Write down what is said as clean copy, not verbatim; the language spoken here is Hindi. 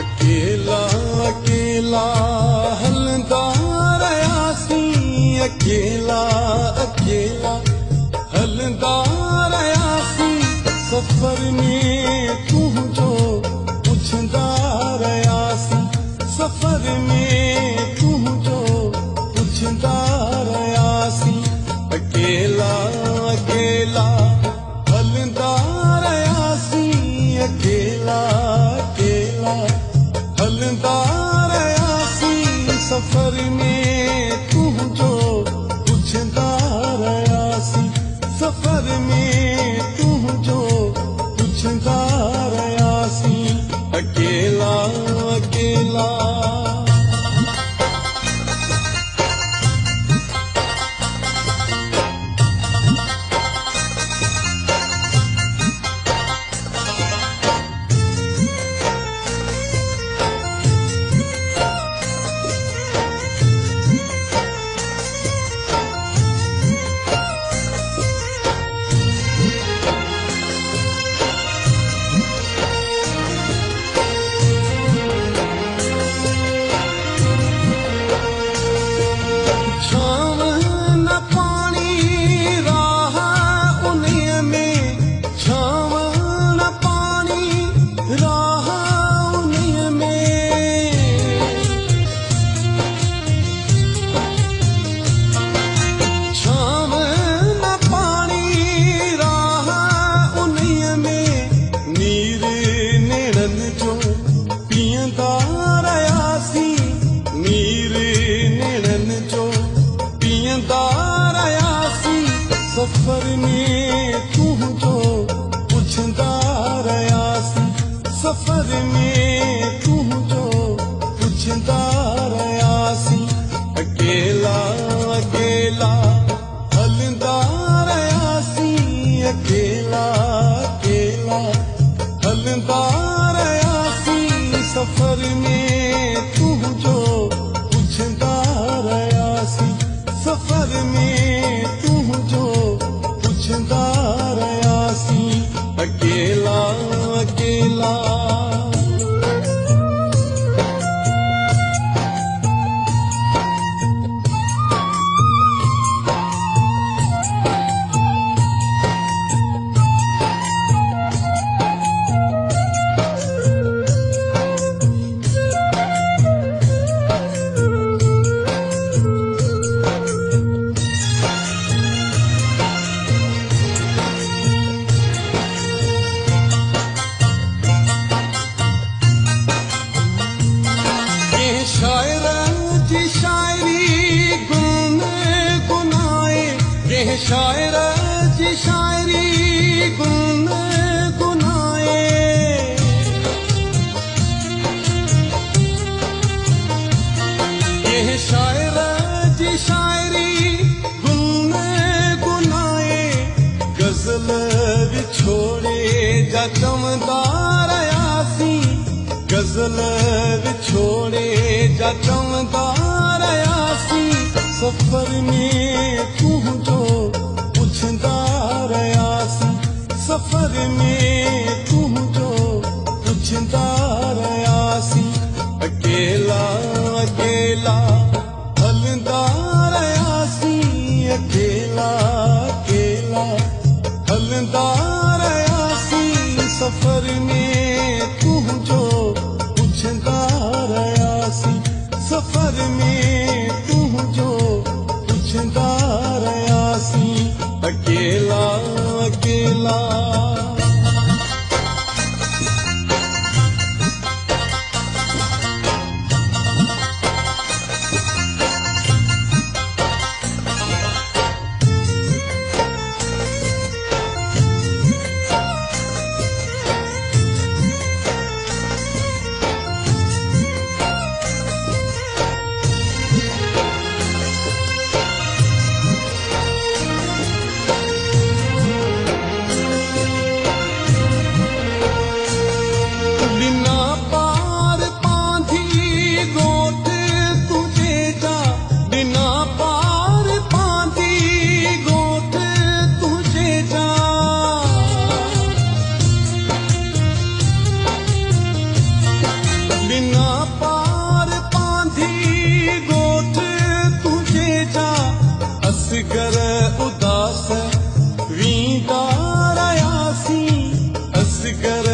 अकेला अकेला हलंदा रहियासीं, अकेला अकेला हलंदा रहियासीं। सफ़र में तुंहिंजो पुछंदा रहियासीं, सफ़र में तुंहिंजो पुछंदा रहियासीं। अकेला अकेला हलंदा रहियासीं, अकेला अकेला हलंदा रहियासीं। सफ़र में तुंहिंजो पुछंदा रहियासीं, सफ़र में तुंहिंजो पुछंदा रहियासीं। अकेला अकेला सफ़र में तुंहिंजो पुछंदा रहियासीं, सफ़र में तुंहिंजो पुछंदा रहियासीं। अकेला अकेला हलंदा रहियासीं, अकेला अकेला हलंदा रहियासीं। सफ़र में तुंहिंजो पुछंदा रहियासीं, सफ़र में तुंहिंजो पुछंदा रहियासीं। अकेला अकेला शायर जी शायरी गुन गुनाए। ये शायर जी शायरी गुन गुनाए। गज़ल विछोड़े जा चवंदा रहियासीं, गज़ल विछोड़े जा चवंदा रहियासीं। सफ़र में तुंहिंजो पुछंदा रहियासीं, सफ़र में तुंहिंजो पुछंदा रहियासीं। अकेला अकेला हलंदा रहियासीं, अकेला अकेला हलंदा रहियासीं। सफ़र में तुंहिंजो पुछंदा रहियासीं, सफ़र में तुंहिंजो पुछंदा रहियासीं। अकेला अकेला असगर उदास वींदा रहियासीं असगर